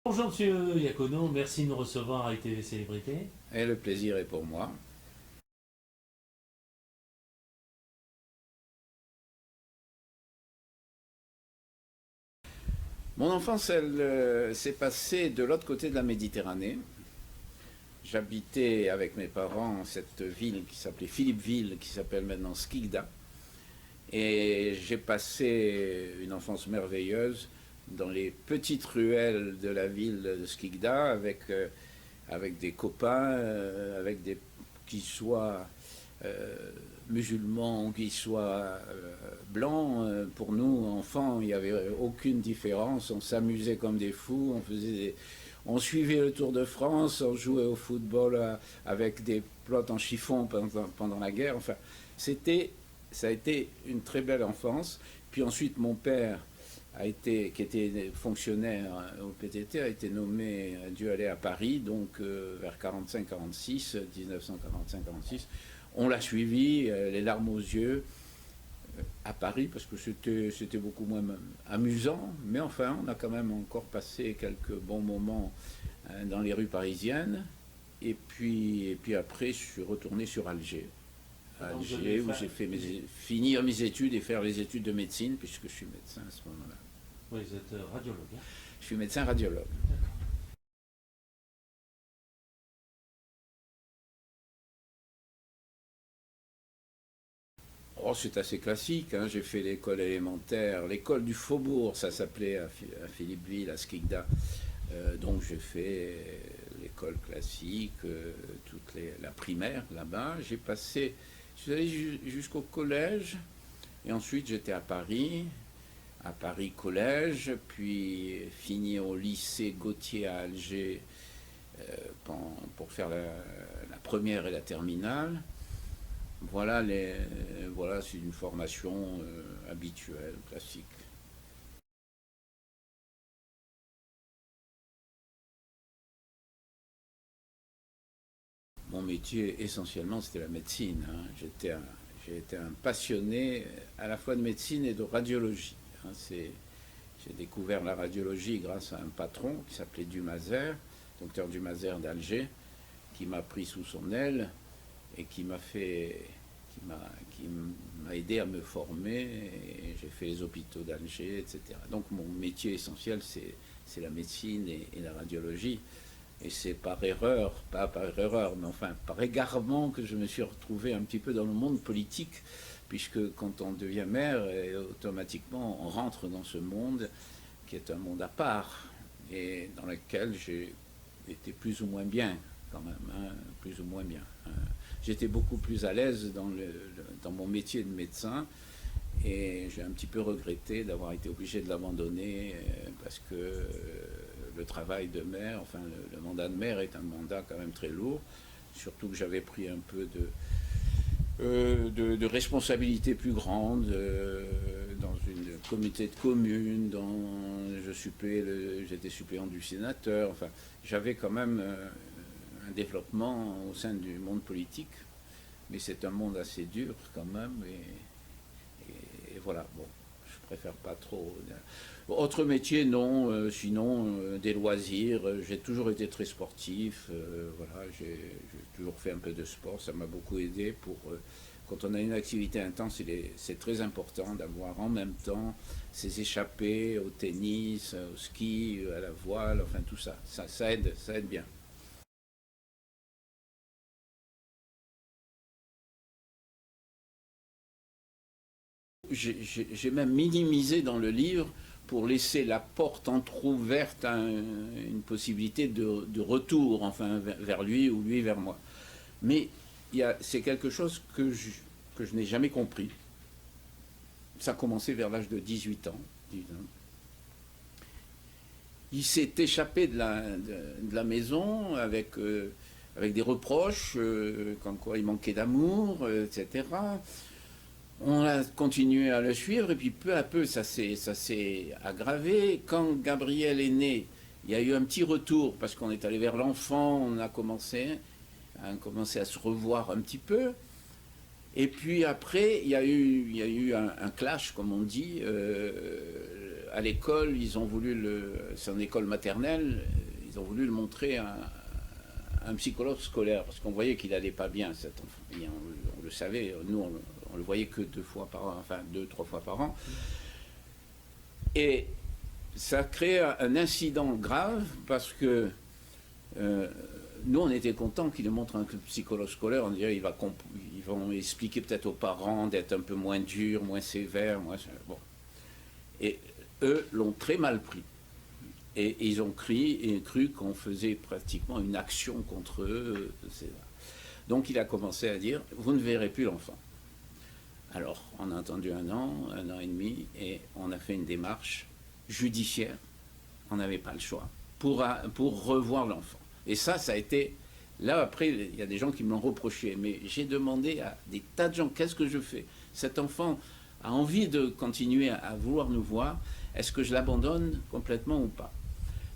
Bonjour Monsieur Iacono, merci de nous recevoir à ITV Célébrité. Et le plaisir est pour moi. Mon enfance, elle s'est passée de l'autre côté de la Méditerranée. J'habitais avec mes parents cette ville qui s'appelait Philippeville, qui s'appelle maintenant Skikda. Et j'ai passé une enfance merveilleuse dans les petites ruelles de la ville de Skikda avec des copains, qui soient euh, musulmans, qui soient blancs. Pour nous, enfants, il n'y avait aucune différence. On s'amusait comme des fous, on suivait le Tour de France, on jouait au football avec des plots en chiffon pendant la guerre. Enfin, ça a été une très belle enfance. Puis ensuite, mon père qui était fonctionnaire au PTT, a été nommé, a dû aller à Paris, donc vers 45-46, 1945-46. On l'a suivi, les larmes aux yeux, à Paris, parce que c'était beaucoup moins amusant, mais enfin, on a quand même encore passé quelques bons moments dans les rues parisiennes. Et puis après, je suis retourné sur Alger. À Alger, où j'ai fait finir mes études et faire les études de médecine, puisque je suis médecin à ce moment-là. Oui, vous êtes radiologue. Hein. Je suis médecin radiologue. Oh, c'est assez classique, hein. J'ai fait l'école élémentaire, l'école du Faubourg, ça s'appelait à Philippeville, à Skikda. Donc j'ai fait l'école classique, la primaire là-bas. Je suis allé jusqu'au collège, et ensuite j'étais à Paris collège, puis fini au lycée Gautier à Alger pour faire la première et la terminale. Voilà, c'est une formation habituelle, classique. Mon métier, essentiellement, c'était la médecine, hein. J'ai été un passionné à la fois de médecine et de radiologie, hein. J'ai découvert la radiologie grâce à un patron qui s'appelait Dumazer, docteur Dumazer d'Alger, qui m'a pris sous son aile et qui m'a aidé à me former. Et j'ai fait les hôpitaux d'Alger, etc. Donc mon métier essentiel, c'est la médecine et la radiologie. Et c'est par erreur, pas par erreur, mais enfin par égarement que je me suis retrouvé un petit peu dans le monde politique, puisque quand on devient maire, automatiquement on rentre dans ce monde qui est un monde à part, et dans lequel j'ai été plus ou moins bien, quand même, hein, plus ou moins bien. J'étais beaucoup plus à l'aise dans mon métier de médecin, et j'ai un petit peu regretté d'avoir été obligé de l'abandonner parce que le travail de maire, enfin le mandat de maire est un mandat quand même très lourd, surtout que j'avais pris un peu de responsabilités plus grandes dans une communauté de communes, j'étais suppléant du sénateur, enfin j'avais quand même un développement au sein du monde politique, mais c'est un monde assez dur quand même, et voilà, bon, je préfère pas trop. Autre métier, non, sinon des loisirs, j'ai toujours été très sportif, voilà, j'ai toujours fait un peu de sport, ça m'a beaucoup aidé quand on a une activité intense, c'est très important d'avoir en même temps ses échappées au tennis, au ski, à la voile, enfin tout ça, ça aide bien. J'ai même minimisé dans le livre pour laisser la porte entr'ouverte à une possibilité de retour, enfin vers lui ou lui vers moi. Mais c'est quelque chose que je n'ai jamais compris. Ça a commencé vers l'âge de 18 ans. Il s'est échappé de la maison avec des reproches, comme quoi il manquait d'amour, etc. On a continué à le suivre, et puis peu à peu ça s'est aggravé. Quand Gabriel est né, il y a eu un petit retour parce qu'on est allé vers l'enfant, on a commencé à se revoir un petit peu. Et puis après, il y a eu un clash, comme on dit. à l'école, ils ont voulu c'est en école maternelle, ils ont voulu le montrer à un psychologue scolaire, parce qu'on voyait qu'il n'allait pas bien, cet enfant. Et on le savait, nous on le voyait que 2 fois par an, enfin 2-3 fois par an. Et ça a créé un incident grave, parce que nous on était contents qu'il montre un psychologue scolaire, on dirait ils vont expliquer peut-être aux parents d'être un peu moins durs, moins sévères, bon. Et eux l'ont très mal pris. Et ils ont cru qu'on faisait pratiquement une action contre eux. Donc il a commencé à dire, vous ne verrez plus l'enfant. Alors on a attendu 1 an et demi, et on a fait une démarche judiciaire. On n'avait pas le choix pour revoir l'enfant. Et ça a été... Là, après, il y a des gens qui me l'ont reproché, mais j'ai demandé à des tas de gens, qu'est-ce que je fais? Cet enfant a envie de continuer à vouloir nous voir, est-ce que je l'abandonne complètement ou pas?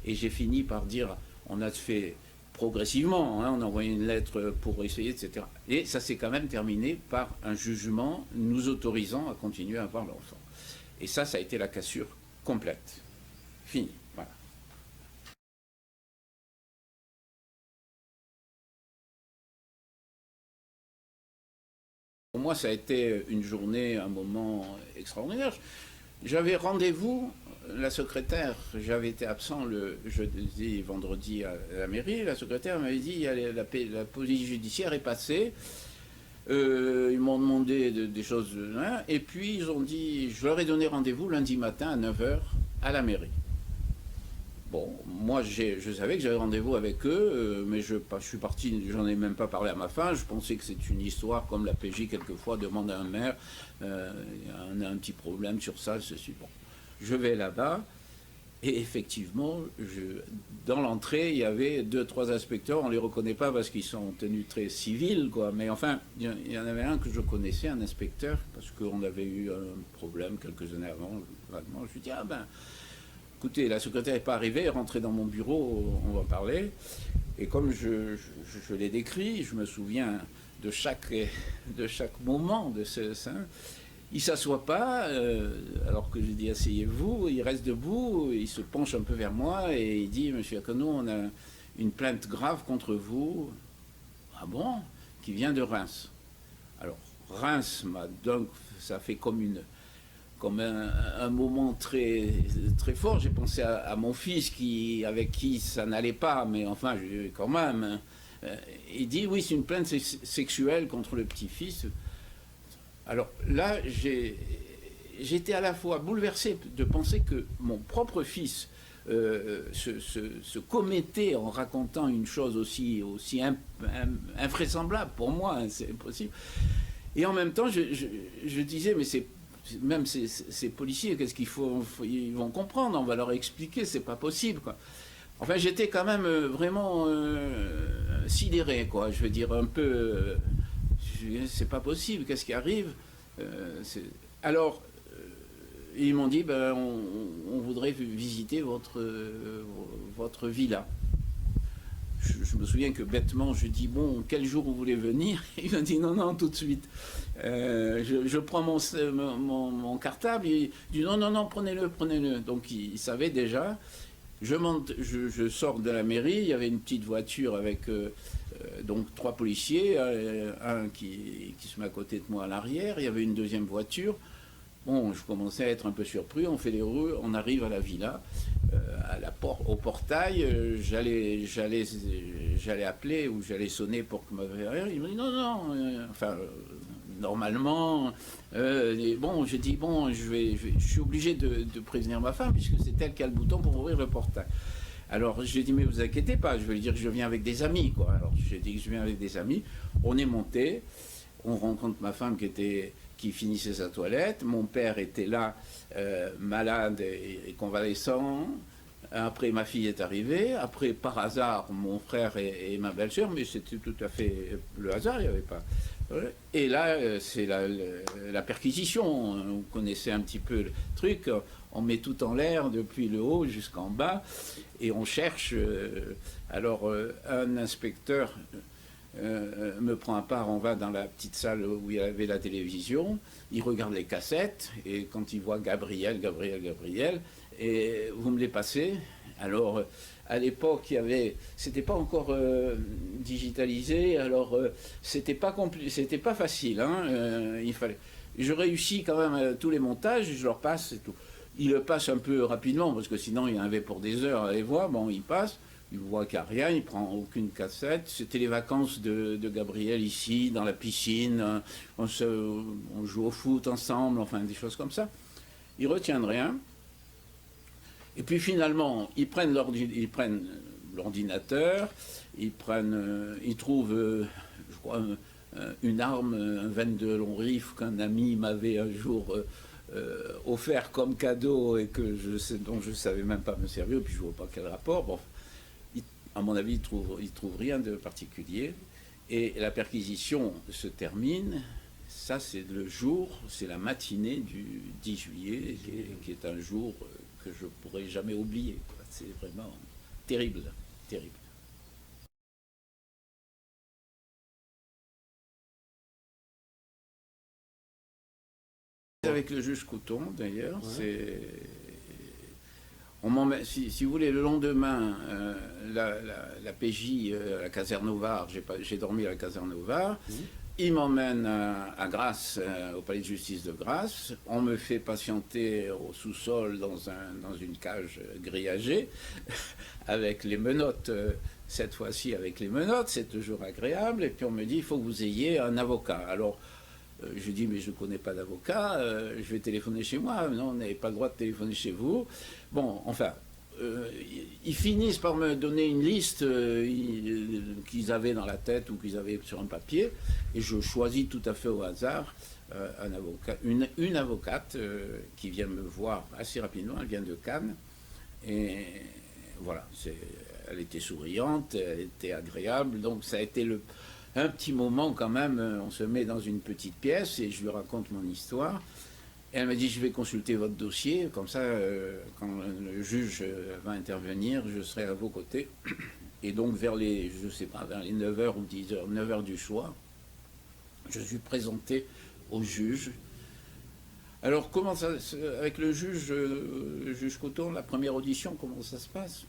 Et j'ai fini par dire, on a fait progressivement, hein, on a envoyé une lettre pour essayer, etc. Et ça s'est quand même terminé par un jugement nous autorisant à continuer à voir l'enfant. Et ça a été la cassure complète. Fini. Voilà. Pour moi, ça a été une journée, un moment extraordinaire. J'avais rendez-vous, la secrétaire, j'avais été absent le jeudi, vendredi à la mairie, la secrétaire m'avait dit, la police judiciaire est passée, ils m'ont demandé des choses, hein, et puis ils ont dit, je leur ai donné rendez-vous lundi matin à 9h à la mairie. Bon, moi je savais que j'avais rendez-vous avec eux, mais je suis parti, j'en ai même pas parlé à ma femme, je pensais que c'est une histoire comme la PJ quelquefois demande à un maire, on a un petit problème sur ça, ceci. Bon, je vais là-bas, et effectivement, dans l'entrée, il y avait 2-3 inspecteurs, on ne les reconnaît pas parce qu'ils sont tenus très civils, quoi, mais enfin, il y en avait un que je connaissais, un inspecteur, parce qu'on avait eu un problème quelques années avant, vaguement, je lui dis, ah ben... Écoutez, la secrétaire n'est pas arrivée, rentrée dans mon bureau, on va parler. Et comme je l'ai décrit, je me souviens de chaque moment de ça. Il ne s'assoit pas, alors que je dis asseyez-vous, il reste debout, il se penche un peu vers moi et il dit, monsieur Akono, on a une plainte grave contre vous. Ah bon? Qui vient de Reims. Alors, Reims, donc, ça fait comme un moment très, très fort. J'ai pensé à mon fils avec qui ça n'allait pas, mais enfin, quand même. Il dit, oui, c'est une plainte sexuelle contre le petit-fils. Alors là, j'étais à la fois bouleversé de penser que mon propre fils se commettait en racontant une chose aussi invraisemblable pour moi, hein, c'est impossible. Et en même temps, je disais, mais même ces policiers, qu'est-ce ils vont comprendre, on va leur expliquer, c'est pas possible, quoi. Enfin, j'étais quand même vraiment sidéré, quoi. Je veux dire, un peu, c'est pas possible, qu'est-ce qui arrive? Alors, ils m'ont dit, ben, on voudrait visiter votre villa. Je me souviens que bêtement, je dis, bon, quel jour vous voulez venir? Il m'a dit, non, non, tout de suite. Je prends mon cartable, il dit, non, non, non, prenez-le, prenez-le. Donc, il savait déjà. Je sors de la mairie, il y avait une petite voiture avec donc 3 policiers, un qui se met à côté de moi à l'arrière, il y avait une deuxième voiture. Bon, je commençais à être un peu surpris, on fait les rues, on arrive à la villa, au portail, j'allais appeler ou j'allais sonner pour que il me dit non, non, normalement, bon, j'ai dit bon, je suis obligé de prévenir ma femme puisque c'est elle qui a le bouton pour ouvrir le portail. Alors j'ai dit mais vous inquiétez pas, je vais lui dire que je viens avec des amis, quoi. Alors j'ai dit que je viens avec des amis, on est monté, on rencontre ma femme qui finissait sa toilette, mon père était là, malade et convalescent. Après, ma fille est arrivée. Après, par hasard, mon frère et ma belle-sœur, mais c'était tout à fait le hasard, il n'y avait pas. Et là, c'est la perquisition. Vous connaissez un petit peu le truc. On met tout en l'air, depuis le haut jusqu'en bas, et on cherche. Alors, un inspecteur me prend à part, on va dans la petite salle où il y avait la télévision, il regarde les cassettes, et quand il voit Gabriel, et vous me les passez. Alors, à l'époque, c'était pas encore digitalisé, alors c'était pas facile. Hein, je réussis quand même tous les montages, je leur passe et tout. Ils le passent un peu rapidement, parce que sinon il y en avait pour des heures à les voir. Bon, il passe, il voit qu'il n'y a rien, il prend aucune cassette. C'était les vacances de Gabriel ici, dans la piscine. On joue au foot ensemble, enfin des choses comme ça. Ils ne retiennent rien. Et puis finalement, ils prennent l'ordinateur, ils trouvent, je crois, une arme, un 22 long rifle qu'un ami m'avait un jour offert comme cadeau et dont je ne savais même pas me servir, puis je ne vois pas quel rapport. Bon, à mon avis, ils trouvent rien de particulier. Et la perquisition se termine. Ça, c'est c'est la matinée du 10 juillet, qui est un jour que je ne pourrai jamais oublier. C'est vraiment terrible, terrible. Avec le juge Couton, d'ailleurs, ouais. Si vous voulez, le lendemain, la PJ à la caserne au Var, j'ai dormi à la caserne au Var, il m'emmène à Grasse, au palais de justice de Grasse, on me fait patienter au sous-sol dans une cage grillagée, avec les menottes, cette fois-ci avec les menottes, c'est toujours agréable, et puis on me dit, il faut que vous ayez un avocat. Alors, je dis, mais je ne connais pas d'avocat, je vais téléphoner chez moi. Non, on n'avait pas le droit de téléphoner chez vous. Bon, enfin, ils finissent par me donner une liste qu'ils avaient dans la tête ou qu'ils avaient sur un papier, et je choisis tout à fait au hasard un avocat, une avocate qui vient me voir assez rapidement, elle vient de Cannes, et voilà, elle était souriante, elle était agréable, donc ça a été un petit moment quand même, on se met dans une petite pièce et je lui raconte mon histoire. Et elle m'a dit, je vais consulter votre dossier, comme ça, quand le juge va intervenir, je serai à vos côtés. Et donc vers les 9h ou 10h, 9h du soir, je suis présenté au juge. Alors comment ça, avec le juge Couton, la première audition, comment ça se passe?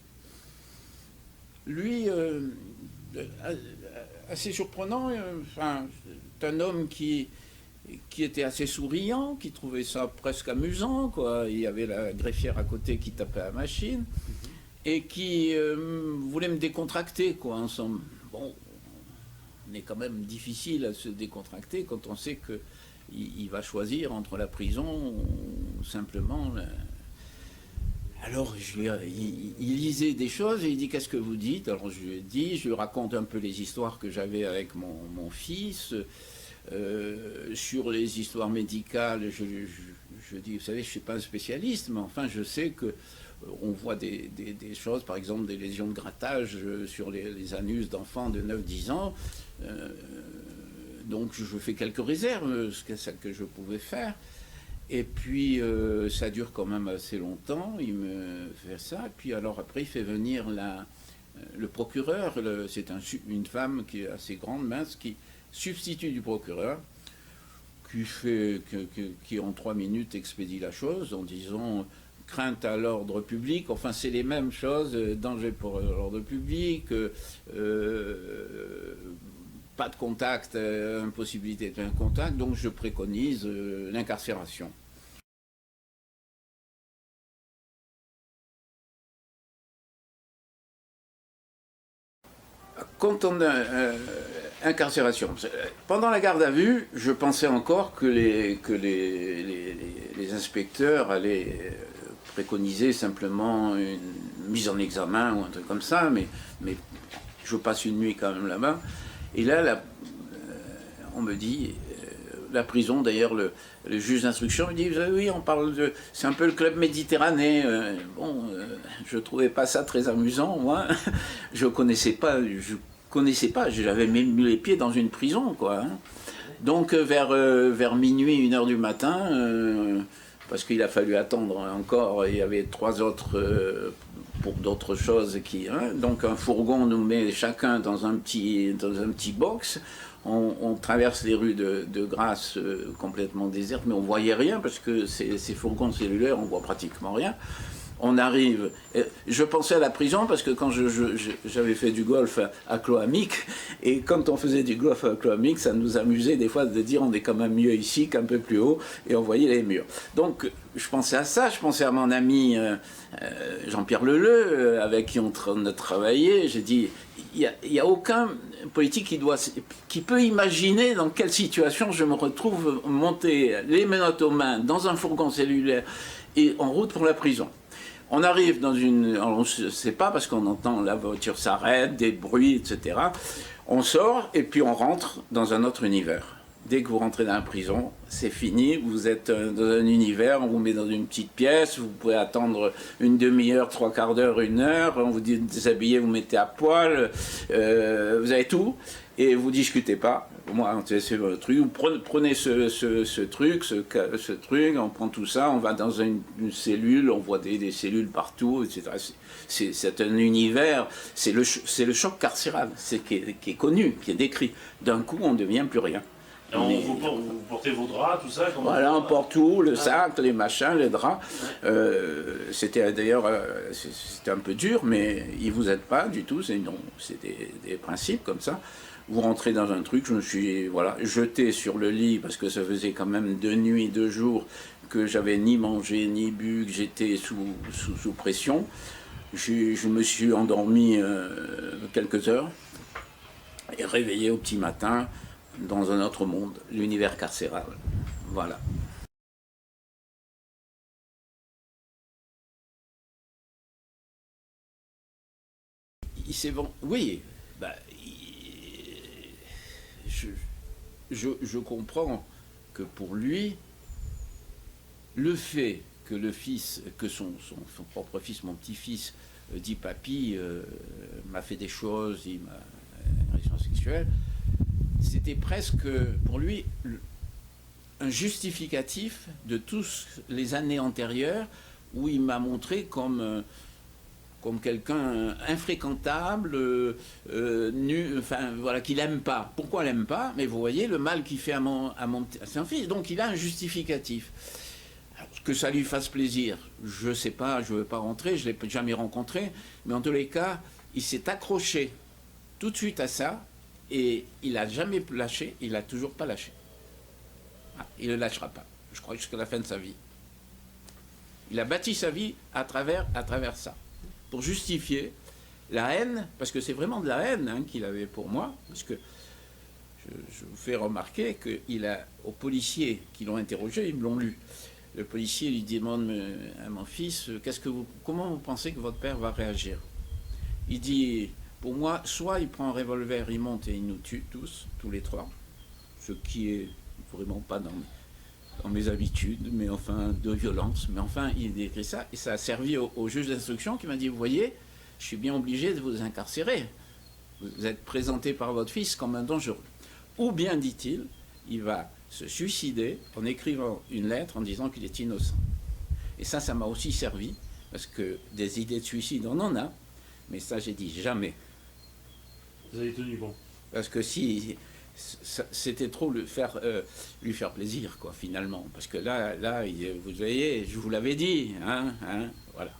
Lui, assez surprenant, c'est un homme qui était assez souriant, qui trouvait ça presque amusant, quoi. Il y avait la greffière à côté qui tapait à la machine, et qui voulait me décontracter, quoi, en somme. Bon, on est quand même difficile à se décontracter quand on sait qu'il va choisir entre la prison ou simplement... Alors, il lisait des choses et il dit, qu'est-ce que vous dites? Alors, je lui ai dit, je lui raconte un peu les histoires que j'avais avec mon fils. Sur les histoires médicales, je dis, vous savez, je ne suis pas un spécialiste, mais enfin, je sais qu'on voit des choses, par exemple, des lésions de grattage sur les anus d'enfants de 9-10 ans. Donc, je fais quelques réserves, ce que je pouvais faire. Et puis, ça dure quand même assez longtemps, il me fait ça. Et puis, alors après, il fait venir le procureur, c'est une femme qui est assez grande, mince, qui substitut du procureur, qui en 3 minutes expédie la chose en disant crainte à l'ordre public, enfin c'est les mêmes choses, danger pour l'ordre public, pas de contact, impossibilité d'un contact, donc je préconise l'incarcération. Quand on a incarcération, pendant la garde à vue, je pensais encore que les inspecteurs allaient préconiser simplement une mise en examen ou un truc comme ça, mais je passe une nuit quand même là-bas. Et là, on me dit, la prison, d'ailleurs, le juge d'instruction me dit, oui, on parle de... C'est un peu le club méditerranéen. Je ne trouvais pas ça très amusant, moi. Je connaissais pas, j'avais même mis les pieds dans une prison, quoi. Donc, vers minuit, 1h du matin, parce qu'il a fallu attendre encore, il y avait 3 autres... pour d'autres choses donc un fourgon nous met chacun dans un petit box, on traverse les rues de Grasse complètement désertes, mais on voyait rien parce que ces fourgons cellulaires, on voit pratiquement rien. On arrive, je pensais à la prison parce que quand j'avais fait du golf à Cloamic, et quand on faisait du golf à Cloamic, ça nous amusait des fois de dire on est quand même mieux ici qu'un peu plus haut, et on voyait les murs. Donc je pensais à ça, je pensais à mon ami Jean-Pierre Leleu, avec qui on a travaillé. J'ai dit, il n'y a aucun politique qui peut imaginer dans quelle situation je me retrouve monter les menottes aux mains dans un fourgon cellulaire et en route pour la prison. On arrive dans une... On ne sait pas parce qu'on entend la voiture s'arrête, des bruits, etc. On sort et puis on rentre dans un autre univers. Dès que vous rentrez dans la prison, c'est fini, vous êtes dans un univers, on vous met dans une petite pièce, vous pouvez attendre une demi-heure, trois quarts d'heure, une heure, on vous dit de déshabiller, vous mettez à poil, vous avez tout, et vous discutez pas. Moi, c'est votre truc, vous prenez ce truc, on prend tout ça, on va dans une cellule, on voit des cellules partout, etc. C'est un univers, c'est le choc carcéral, qui est connu, qui est décrit. D'un coup, on ne devient plus rien. Vous portez vos draps, tout ça? Voilà, on porte tout, le sac, les machins, les draps. C'était d'ailleurs c'était un peu dur, mais ils ne vous aident pas du tout, c'est des principes comme ça. Vous rentrez dans un truc, je me suis jeté sur le lit, parce que ça faisait quand même 2 nuits, 2 jours, que j'avais ni mangé, ni bu, que j'étais sous pression. Je me suis endormi quelques heures, et réveillé au petit matin, dans un autre monde, l'univers carcéral. Voilà. Il s'est vendu. Oui, bah, je comprends que pour lui, le fait que le fils, que son propre fils, mon petit-fils, dit papy, m'a fait des choses, il m'a une relation sexuelle, c'était presque pour lui un justificatif de toutes les années antérieures où il m'a montré comme quelqu'un infréquentable, nu, enfin voilà, qu'il n'aime pas. Pourquoi il n'aime pas? Mais vous voyez le mal qu'il fait à son fils. Donc il a un justificatif. Alors, que ça lui fasse plaisir, je ne sais pas, je ne veux pas rentrer, je ne l'ai jamais rencontré, mais en tous les cas, il s'est accroché tout de suite à ça. Et il n'a jamais lâché, il n'a toujours pas lâché. Il ne lâchera pas, je crois, jusqu'à la fin de sa vie. Il a bâti sa vie à travers ça, pour justifier la haine, parce que c'est vraiment de la haine qu'il avait pour moi, parce que je vous fais remarquer aux policiers qui l'ont interrogé, ils me l'ont lu. Le policier lui demande à mon fils, comment vous pensez que votre père va réagir? Il dit... Pour moi, soit il prend un revolver, il monte et il nous tue tous les trois, ce qui est vraiment pas dans mes habitudes, mais enfin de violence. Mais enfin, il décrit ça et ça a servi au juge d'instruction qui m'a dit, vous voyez, je suis bien obligé de vous incarcérer. Vous êtes présenté par votre fils comme un dangereux. Ou bien, dit-il, il va se suicider en écrivant une lettre en disant qu'il est innocent. Et ça m'a aussi servi, parce que des idées de suicide, on en a, mais ça, j'ai dit jamais. Vous avez tenu bon. Parce que si c'était trop lui faire plaisir, quoi, finalement. Parce que là, vous voyez, je vous l'avais dit, voilà.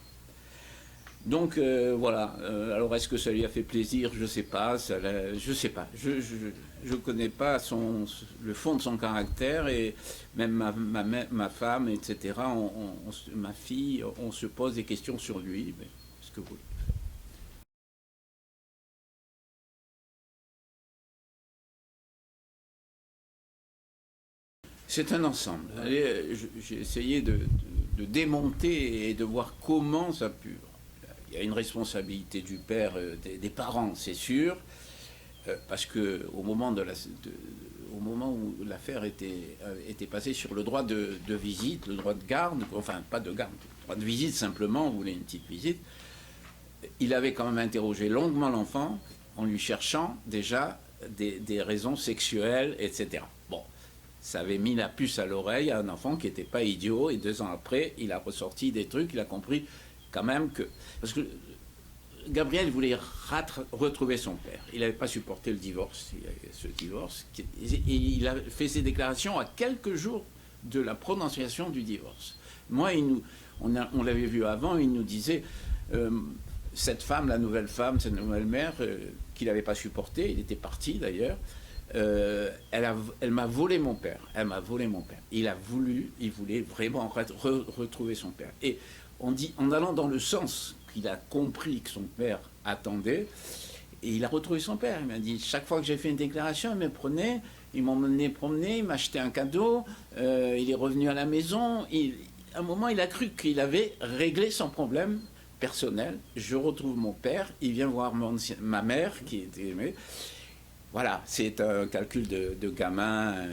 Donc voilà. Alors est-ce que ça lui a fait plaisir? Je sais pas. Je sais pas. Je connais pas le fond de son caractère, et même ma femme, etc. Ma fille, on se pose des questions sur lui. Mais est-ce que vous... C'est un ensemble. J'ai essayé de démonter et de voir comment ça pu. Il y a une responsabilité du père, des parents, c'est sûr, parce que au moment où l'affaire était passée sur le droit de visite, le droit de garde, enfin pas de garde, le droit de visite simplement, on voulait une petite visite, il avait quand même interrogé longuement l'enfant en lui cherchant déjà des raisons sexuelles, etc. Bon. Ça avait mis la puce à l'oreille à un enfant qui n'était pas idiot, et 2 ans après, il a ressorti des trucs, il a compris quand même que... Parce que Gabriel voulait retrouver son père. Il n'avait pas supporté le divorce, ce divorce, et il a fait ses déclarations à quelques jours de la prononciation du divorce. Moi, on l'avait vu avant, il nous disait, cette femme, la nouvelle femme, cette nouvelle mère, qu'il n'avait pas supporté, il était parti d'ailleurs, elle m'a volé mon père. Elle m'a volé mon père. Il voulait vraiment retrouver son père. Et on dit, en allant dans le sens qu'il a compris que son père attendait, et il a retrouvé son père. Il m'a dit, chaque fois que j'ai fait une déclaration, il m'emmenait promener, il m'achetait un cadeau, il est revenu à la maison. À un moment, il a cru qu'il avait réglé son problème personnel. Je retrouve mon père, il vient voir ma mère qui était aimée. Voilà, c'est un calcul de gamin,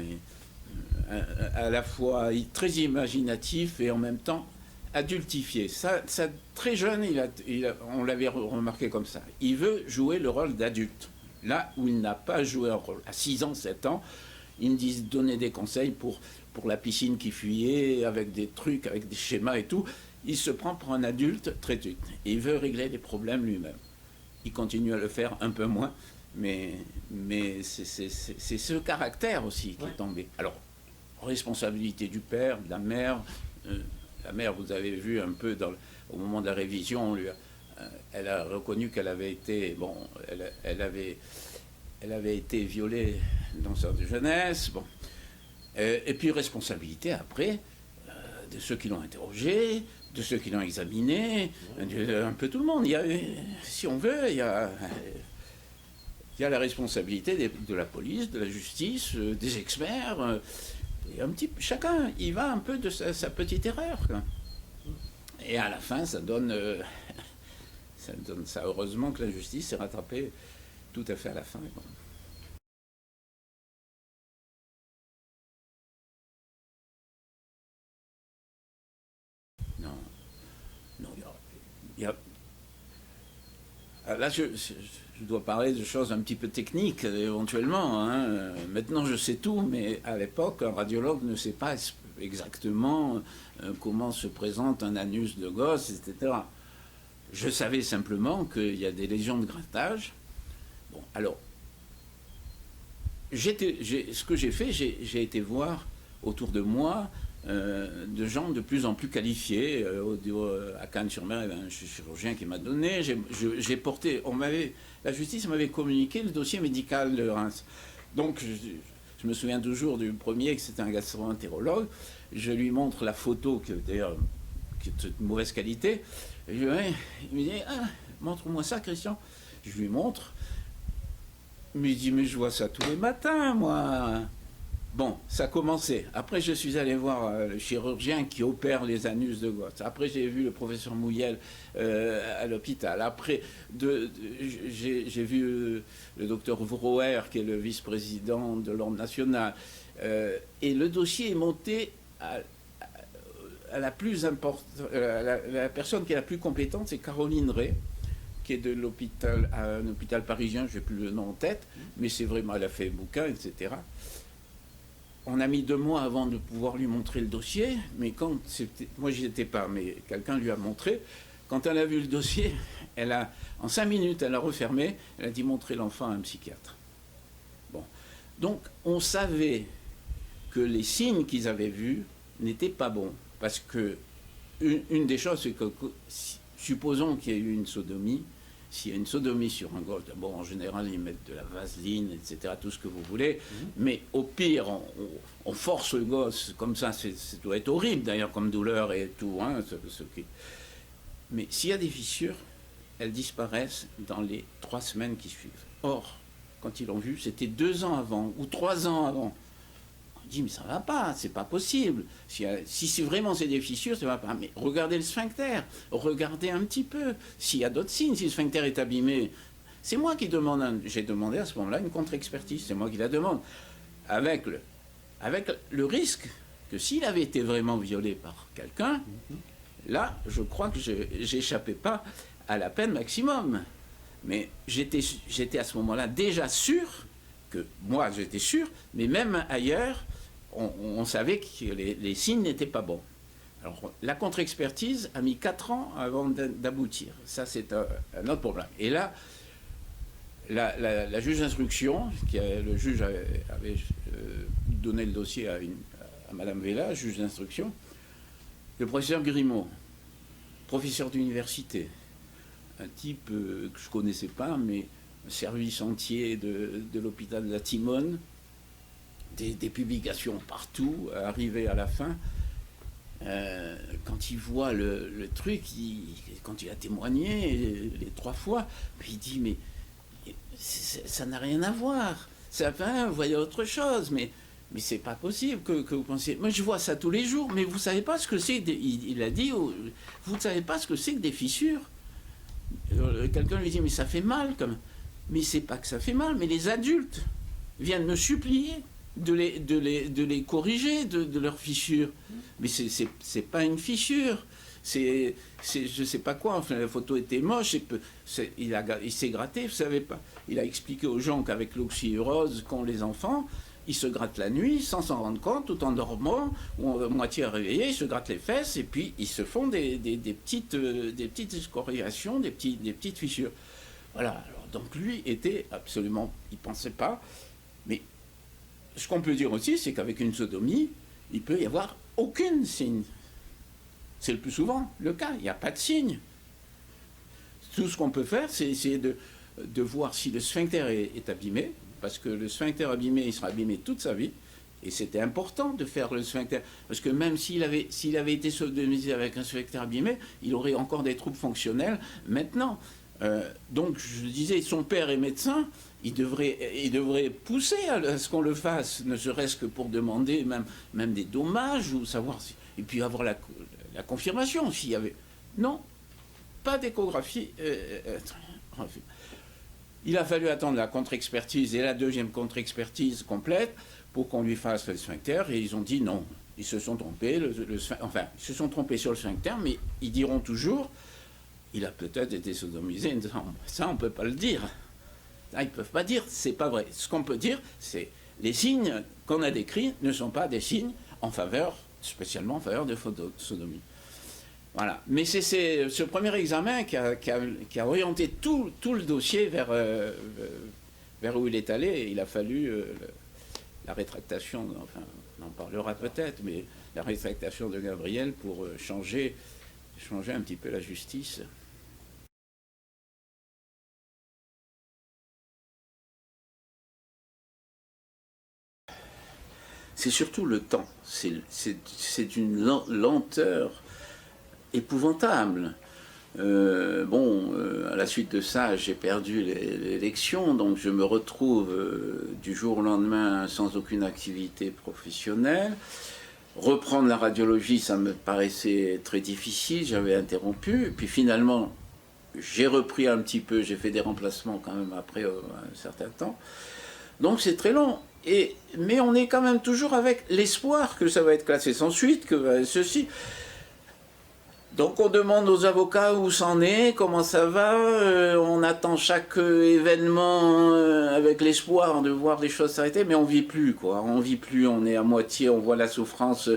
à la fois très imaginatif et en même temps adultifié. Ça très jeune, on l'avait remarqué comme ça. Il veut jouer le rôle d'adulte, là où il n'a pas joué un rôle. À 6 ans, 7 ans, il me donnait des conseils pour la piscine qui fuyait, avec des trucs, avec des schémas et tout. Il se prend pour un adulte très vite. Et il veut régler les problèmes lui-même. Il continue à le faire un peu moins, mais c'est ce caractère aussi qui est tombé. Alors, responsabilité du père, de la mère. La mère, vous avez vu un peu au moment de la révision, elle a reconnu qu'elle avait été, elle avait été violée dans sa jeunesse. Bon. Et puis responsabilité après de ceux qui l'ont interrogé, de ceux qui l'ont examiné, un peu tout le monde. Si on veut, il y a la responsabilité de la police, de la justice, des experts. Chacun y va un peu de sa petite erreur, quoi. Et à la fin, ça donne ça. Heureusement que la justice s'est rattrapée tout à fait à la fin. Non, là, je dois parler de choses un petit peu techniques, éventuellement. Hein. Maintenant, je sais tout, mais à l'époque, un radiologue ne sait pas exactement comment se présente un anus de gosse, etc. Je savais simplement qu'il y a des lésions de grattage. Bon, alors, ce que j'ai fait, j'ai été voir autour de moi de gens de plus en plus qualifiés. À Cannes-sur-Mer, il y avait un chirurgien qui m'a donné. J'ai porté, la justice m'avait communiqué le dossier médical de Reims. Donc, je me souviens toujours du premier, que c'était un gastro-entérologue. Je lui montre la photo, qui est de mauvaise qualité. Et il me dit, montre-moi ça, Christian. Je lui montre. Il me dit, mais je vois ça tous les matins, moi. Bon, ça a commencé. Après, je suis allé voir le chirurgien qui opère les anus de gosse. Après, j'ai vu le professeur Mouyel à l'hôpital. Après, j'ai vu le docteur Vrouer, qui est le vice-président de l'Ordre national. Et le dossier est monté à la plus importante, la personne qui est la plus compétente, c'est Caroline Ray, qui est de l'hôpital, un hôpital parisien, je n'ai plus le nom en tête, mais c'est vraiment, elle a fait bouquin, etc. On a mis 2 mois avant de pouvoir lui montrer le dossier, mais moi j'y étais pas, mais quelqu'un lui a montré. Quand elle a vu le dossier, en 5 minutes, elle a refermé, elle a dit montrer l'enfant à un psychiatre. Bon. Donc on savait que les signes qu'ils avaient vus n'étaient pas bons, parce que une des choses, c'est que supposons qu'il y ait eu une sodomie. S'il y a une sodomie sur un gosse, bon, en général, ils mettent de la vaseline, etc., tout ce que vous voulez. Mais au pire, on force le gosse, comme ça, ça doit être horrible, d'ailleurs, comme douleur et tout. Hein, Mais s'il y a des fissures, elles disparaissent dans les 3 semaines qui suivent. Or, quand ils l'ont vu, c'était 2 ans avant, ou 3 ans avant. On dit, mais ça ne va pas, c'est pas possible. Si c'est vraiment c'est des fissures, ça ne va pas. Mais regardez le sphincter, regardez un petit peu. S'il y a d'autres signes, si le sphincter est abîmé, c'est moi qui demande, j'ai demandé à ce moment-là une contre-expertise, c'est moi qui la demande. Avec le risque que s'il avait été vraiment violé par quelqu'un, là, je crois que j'échappais pas à la peine maximum. Mais j'étais à ce moment-là déjà sûr, moi j'étais sûr, mais même ailleurs, on savait que les signes n'étaient pas bons. Alors, la contre-expertise a mis 4 ans avant d'aboutir. Ça, c'est un autre problème. Et là, la juge d'instruction, le juge avait donné le dossier à Madame Vella, juge d'instruction, le professeur Grimaud, professeur d'université, un type que je ne connaissais pas, mais un service entier de l'hôpital de la Timone, des publications partout, arrivé à la fin. Quand il voit le truc, quand il a témoigné les 3 fois, il dit mais ça n'a rien à voir. Ça va, vous voyez autre chose, mais c'est pas possible que vous pensiez. Moi je vois ça tous les jours, mais vous savez pas ce que c'est. Il a dit, vous ne savez pas ce que c'est que des fissures. Quelqu'un lui dit mais ça fait mal comme. Mais c'est pas que ça fait mal, mais les adultes viennent me supplier de les corriger de leurs fissures. Mais c'est pas une fissure. C'est je sais pas quoi. Enfin, la photo était moche. Il s'est gratté, vous savez pas. Il a expliqué aux gens qu'avec l'oxyurose qu'ont les enfants, ils se grattent la nuit sans s'en rendre compte, tout en dormant, ou à moitié réveillés, ils se grattent les fesses et puis ils se font des petites excoriations, des petites fissures. Voilà. Alors, donc lui était absolument, il pensait pas. Mais ce qu'on peut dire aussi, c'est qu'avec une sodomie, il peut y avoir aucun signe. C'est le plus souvent le cas. Il n'y a pas de signe. Tout ce qu'on peut faire, c'est essayer de voir si le sphincter est abîmé, parce que le sphincter abîmé, il sera abîmé toute sa vie. Et c'était important de faire le sphincter, parce que même s'il avait été sodomisé avec un sphincter abîmé, il aurait encore des troubles fonctionnels maintenant. Donc je disais, son père est médecin, il devrait pousser à ce qu'on le fasse, ne serait-ce que pour demander même des dommages, ou savoir si, et puis avoir la confirmation s'il y avait. Non, pas d'échographie. Il a fallu attendre la contre-expertise et la deuxième contre-expertise complète pour qu'on lui fasse le sphincter, et ils ont dit non. Ils se sont trompés, ils se sont trompés sur le sphincter, mais ils diront toujours, il a peut-être été sodomisé. Ça, on ne peut pas le dire. Ils ne peuvent pas dire, c'est pas vrai. Ce qu'on peut dire, c'est les signes qu'on a décrits ne sont pas des signes en faveur, spécialement en faveur de sodomie. Voilà. Mais c'est ce premier examen qui a orienté tout le dossier vers où il est allé. Il a fallu la rétractation, enfin, on en parlera peut-être, mais la rétractation de Gabriel pour changer un petit peu la justice. C'est surtout le temps. C'est une lenteur épouvantable. À la suite de ça, j'ai perdu l'élection, donc je me retrouve du jour au lendemain sans aucune activité professionnelle. Reprendre la radiologie, ça me paraissait très difficile, j'avais interrompu, et puis finalement, j'ai repris un petit peu, j'ai fait des remplacements quand même après un certain temps. Donc c'est très long. Mais on est quand même toujours avec l'espoir que ça va être classé sans suite, que ceci. Donc on demande aux avocats où c'en est, comment ça va, on attend chaque événement avec l'espoir de voir les choses s'arrêter, mais on vit plus, quoi. On vit plus, on est à moitié, on voit la souffrance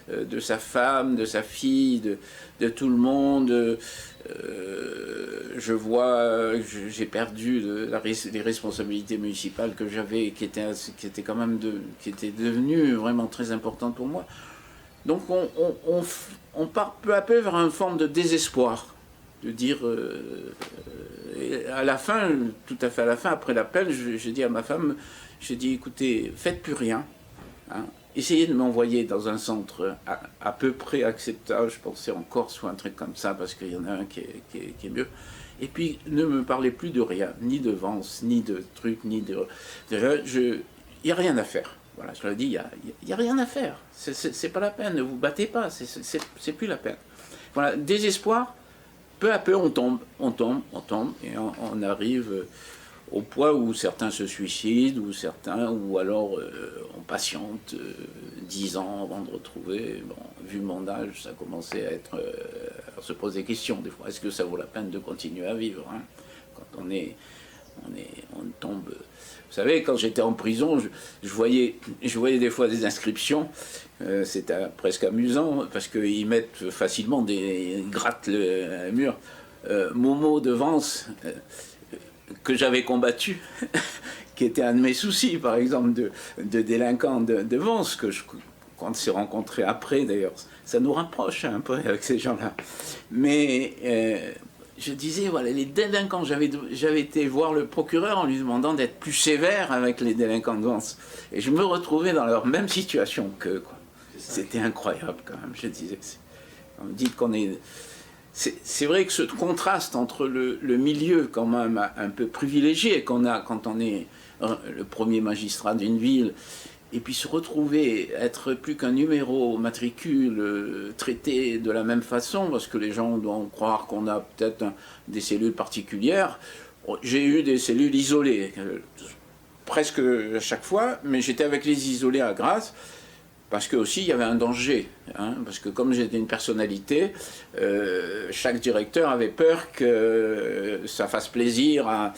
de sa femme, de sa fille, de tout le monde. Je vois, j'ai perdu les responsabilités municipales que j'avais, qui étaient devenues vraiment très importantes pour moi. Donc on part peu à peu vers une forme de désespoir, de dire, à la fin, tout à fait à la fin, après l'appel, j'ai dit à ma femme, j'ai dit, écoutez, faites plus rien, hein, essayez de m'envoyer dans un centre à peu près acceptable, je pensais en Corse ou un truc comme ça, parce qu'il y en a un qui est mieux, et puis ne me parlez plus de rien, ni de Vence, ni de trucs, ni de... Il n'y a rien à faire. Voilà, je leur ai dit, il n'y a rien à faire. C'est pas la peine, ne vous battez pas, c'est plus la peine. Voilà, désespoir, peu à peu on tombe, et on arrive au point où certains se suicident, ou alors on patiente 10 ans avant de retrouver. Bon, vu mon âge, ça commençait à se poser des questions des fois. Est-ce que ça vaut la peine de continuer à vivre, hein, quand on tombe... Vous savez, quand j'étais en prison, je voyais des fois des inscriptions, c'était presque amusant, parce qu'ils mettent facilement ils grattent le mur. Momo de Vence, que j'avais combattu, qui était un de mes soucis, par exemple, de délinquant de Vence, qu'on s'est rencontrés après d'ailleurs, ça nous rapproche un peu avec ces gens-là. Mais je disais, voilà, les délinquants, j'avais été voir le procureur en lui demandant d'être plus sévère avec les délinquants de Vence. Et je me retrouvais dans leur même situation qu'eux, quoi. C'était incroyable quand même, je disais. On me dit qu'on est... C'est vrai que ce contraste entre le milieu quand même un peu privilégié qu'on a quand on est le premier magistrat d'une ville, et puis se retrouver, être plus qu'un numéro au matricule, traité de la même façon, parce que les gens doivent croire qu'on a peut-être des cellules particulières. J'ai eu des cellules isolées, presque à chaque fois, mais j'étais avec les isolés à Grasse, parce que aussi il y avait un danger, hein, parce que comme j'étais une personnalité, chaque directeur avait peur que ça fasse plaisir à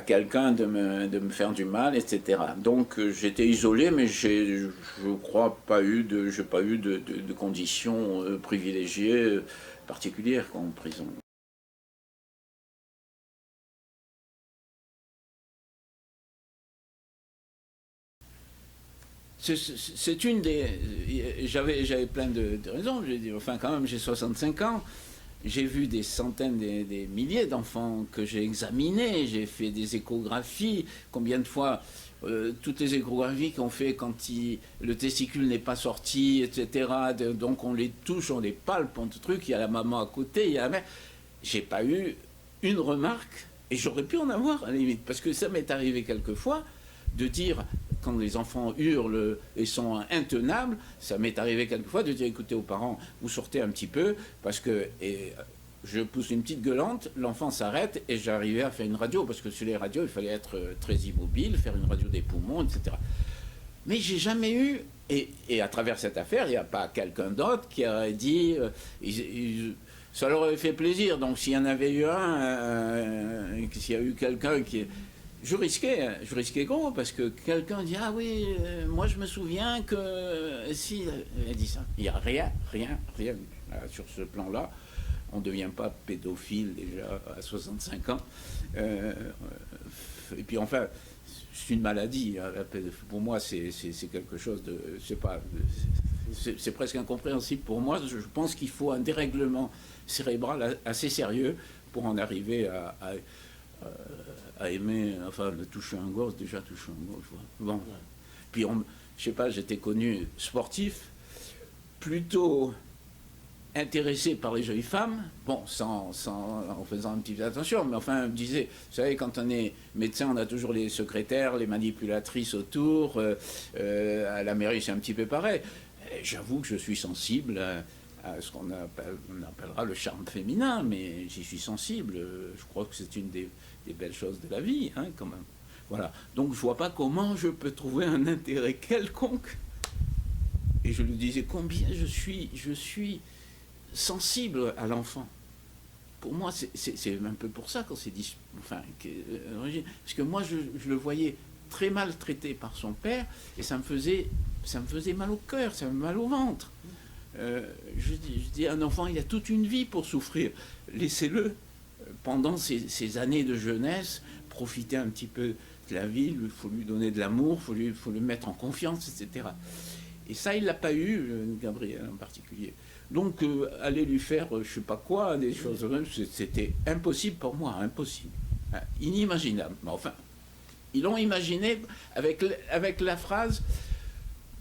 quelqu'un de me faire du mal, etc. Donc j'étais isolé, mais je crois pas eu de conditions privilégiées particulières en prison. C'est une des... J'avais plein de raisons. Enfin, quand même, j'ai 65 ans. J'ai vu des centaines, des milliers d'enfants que j'ai examinés. J'ai fait des échographies. Combien de fois toutes les échographies qu'on fait quand le testicule n'est pas sorti, etc. Donc on les touche, on les palpe, on truc. Il y a la maman à côté, il y a la mère. J'ai pas eu une remarque. Et j'aurais pu en avoir, à la limite. Parce que ça m'est arrivé quelquefois de dire... Quand les enfants hurlent et sont intenables, ça m'est arrivé quelquefois de dire, écoutez aux parents, vous sortez un petit peu, parce que je pousse une petite gueulante, l'enfant s'arrête, et j'arrivais à faire une radio, parce que sur les radios, il fallait être très immobile, faire une radio des poumons, etc. Mais j'ai jamais eu, et à travers cette affaire, il n'y a pas quelqu'un d'autre qui aurait dit, ça leur aurait fait plaisir, donc s'il y en avait eu s'il y a eu quelqu'un qui... Je risquais gros, parce que quelqu'un dit, ah oui, moi je me souviens que... Si, elle dit ça. Il n'y a rien. Sur ce plan-là, on ne devient pas pédophile déjà à 65 ans. Et puis enfin, c'est une maladie. Hein, pour moi, c'est quelque chose de... C'est presque incompréhensible pour moi. Je pense qu'il faut un dérèglement cérébral assez sérieux pour en arriver à aimer, enfin, de toucher un gosse, déjà toucher un gosse. Bon. Ouais. Puis, je sais pas, j'étais connu sportif, plutôt intéressé par les jolies femmes, bon, en faisant un petit peu attention, mais enfin, je disais, vous savez, quand on est médecin, on a toujours les secrétaires, les manipulatrices autour, à la mairie, c'est un petit peu pareil. J'avoue que je suis sensible à ce qu'on appellera le charme féminin, mais j'y suis sensible. Je crois que c'est une des belles choses de la vie, hein, quand même. Voilà. Donc je vois pas comment je peux trouver un intérêt quelconque. Et je lui disais combien je suis sensible à l'enfant. Pour moi, c'est un peu pour ça qu'on s'est dit... Enfin, parce que moi, je le voyais très mal traité par son père, et ça me faisait mal au cœur, ça me mal au ventre. Je dis, un enfant, il a toute une vie pour souffrir. Laissez-le, pendant ces années de jeunesse, profiter un petit peu de la vie, il faut lui donner de l'amour, il faut le mettre en confiance, etc. Et ça, il ne l'a pas eu, Gabriel en particulier. Donc, aller lui faire, je ne sais pas quoi, des choses, c'était impossible pour moi, impossible. Inimaginable. Mais enfin, ils l'ont imaginé avec la phrase,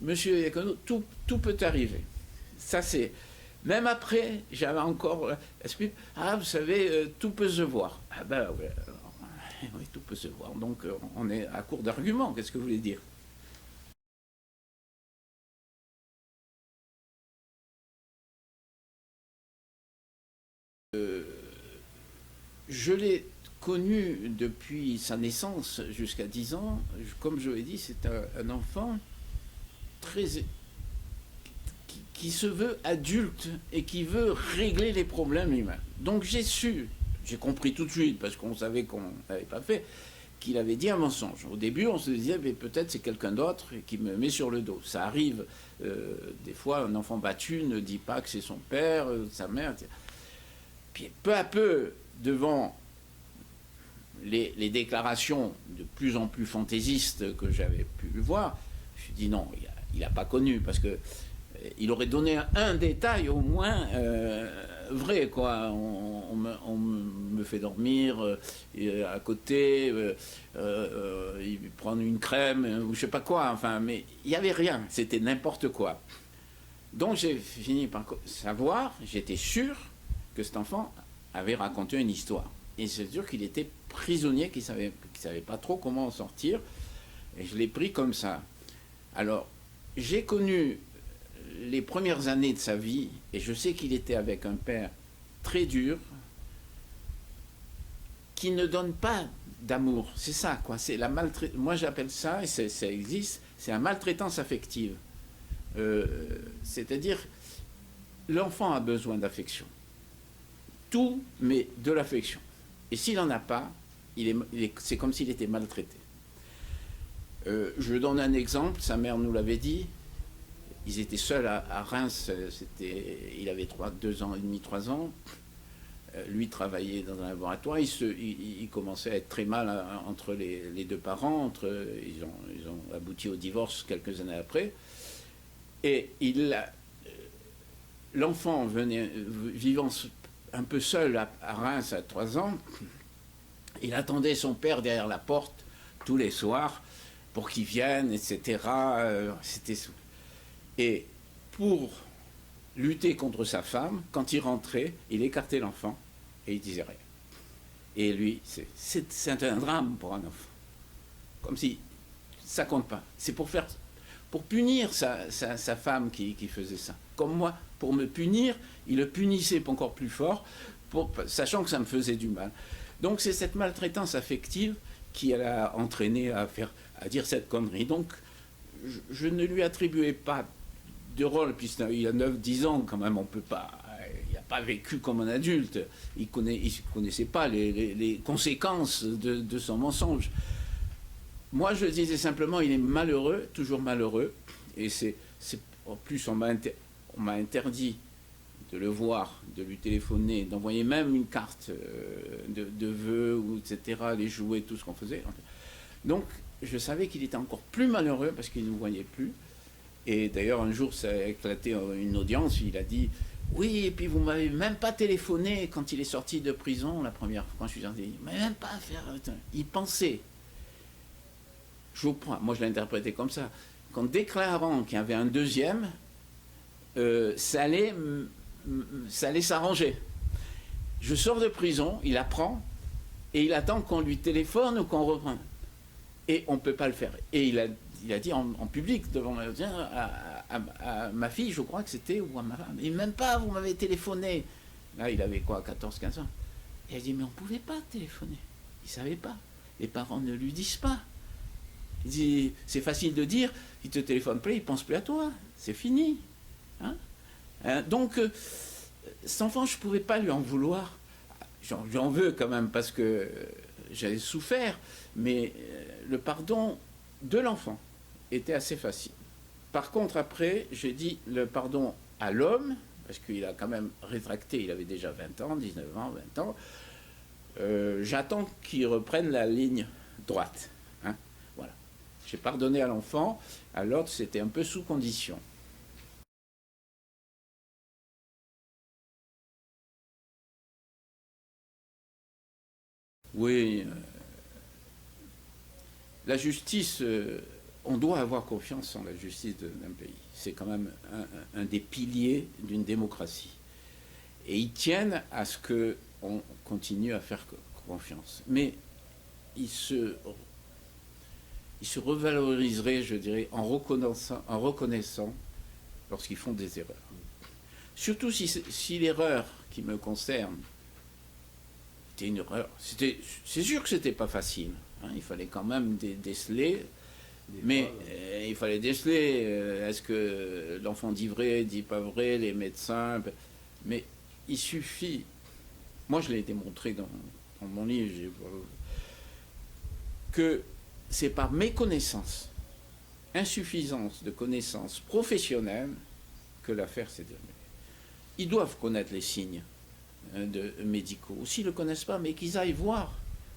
Monsieur Iacono, tout peut arriver. Ça, c'est... Même après, j'avais encore... Ah, vous savez, tout peut se voir. Ah ben, ouais, oui, tout peut se voir. Donc, on est à court d'arguments. Qu'est-ce que vous voulez dire? Je l'ai connu depuis sa naissance jusqu'à 10 ans. Comme je l'ai dit, c'est un enfant très... qui se veut adulte et qui veut régler les problèmes humains. Donc j'ai compris tout de suite, parce qu'on savait qu'on n'avait pas fait, qu'il avait dit un mensonge. Au début, on se disait, mais peut-être c'est quelqu'un d'autre qui me met sur le dos. Ça arrive, des fois, un enfant battu ne dit pas que c'est son père, sa mère. Puis peu à peu, devant les déclarations de plus en plus fantaisistes que j'avais pu voir, je me suis dit non, il n'a pas connu, parce que il aurait donné un détail au moins vrai, quoi. On me fait dormir à côté, il prend une crème, ou je sais pas quoi, enfin, mais il n'y avait rien, c'était n'importe quoi. Donc j'ai fini par savoir, j'étais sûr que cet enfant avait raconté une histoire. Et c'est sûr qu'il était prisonnier, qu'il savait pas trop comment en sortir, et je l'ai pris comme ça. Alors, j'ai connu les premières années de sa vie, et je sais qu'il était avec un père très dur, qui ne donne pas d'amour. C'est ça, quoi. C'est la maltraitance. Moi, j'appelle ça, et ça existe, c'est la maltraitance affective. C'est-à-dire, l'enfant a besoin d'affection. Tout, mais de l'affection. Et s'il n'en a pas, c'est comme s'il était maltraité. Je donne un exemple, sa mère nous l'avait dit. Ils étaient seuls à Reims, il avait 2 ans et demi, 3 ans. Lui travaillait dans un laboratoire, il commençait à être très mal entre les deux parents, ils ont abouti au divorce quelques années après. Et l'enfant vivant un peu seul à Reims à 3 ans, il attendait son père derrière la porte tous les soirs pour qu'il vienne, etc. Et pour lutter contre sa femme, quand il rentrait, il écartait l'enfant et il disait rien. Et lui, c'est un drame pour un enfant. Comme si ça compte pas. C'est pour punir sa femme qui faisait ça. Comme moi, pour me punir, il le punissait encore plus fort, sachant que ça me faisait du mal. Donc c'est cette maltraitance affective qui l'a entraîné à dire cette connerie. Donc je ne lui attribuais pas de rôle, puisqu'il a 9-10 ans quand même, on peut pas, il n'a pas vécu comme un adulte, il ne connaissait pas les conséquences de son mensonge. Moi je disais simplement, il est malheureux, toujours malheureux, et en plus on m'a interdit de le voir, de lui téléphoner, d'envoyer même une carte de vœux, etc., les jouets, tout ce qu'on faisait. Donc je savais qu'il était encore plus malheureux parce qu'il ne nous voyait plus. Et d'ailleurs, un jour, ça a éclaté une audience, il a dit « Oui, et puis vous ne m'avez même pas téléphoné quand il est sorti de prison la première fois, quand je suis sorti. Il ne m'avait même pas fait... » Il pensait. Moi, je l'ai interprété comme ça. Qu'en déclarant qu'il y avait un deuxième, ça allait s'arranger. Je sors de prison, il apprend, et il attend qu'on lui téléphone ou qu'on reprenne. Et on ne peut pas le faire. Et il a dit en public devant à ma fille, je crois que c'était, ou à ma femme, et même pas, vous m'avez téléphoné. Là, il avait quoi, 14-15 ans. Et elle dit, mais on ne pouvait pas téléphoner. Il ne savait pas. Les parents ne lui disent pas. Il dit, c'est facile de dire, il ne te téléphone plus, il ne pense plus à toi. C'est fini. Donc, cet enfant, je ne pouvais pas lui en vouloir. J'en veux quand même, parce que j'avais souffert, mais le pardon de l'enfant était assez facile. Par contre, après, j'ai dit le pardon à l'homme, parce qu'il a quand même rétracté, il avait déjà 20 ans, 19 ans, 20 ans. J'attends qu'il reprenne la ligne droite. Voilà. J'ai pardonné à l'enfant, à l'autre, c'était un peu sous condition. Oui, la justice, on doit avoir confiance en la justice d'un pays. C'est quand même un des piliers d'une démocratie. Et ils tiennent à ce qu'on continue à faire confiance. Mais ils se revaloriseraient, je dirais, en reconnaissant lorsqu'ils font des erreurs. Surtout si l'erreur qui me concerne était une erreur. C'est sûr que c'était pas facile. Il fallait quand même déceler. Mais il fallait déceler, est-ce que l'enfant dit vrai, dit pas vrai, les médecins... Mais il suffit... Moi, je l'ai démontré dans mon livre, que c'est par méconnaissance, insuffisance de connaissances professionnelles, que l'affaire s'est déroulée. Ils doivent connaître les signes médicaux. S'ils ne le connaissent pas, mais qu'ils aillent voir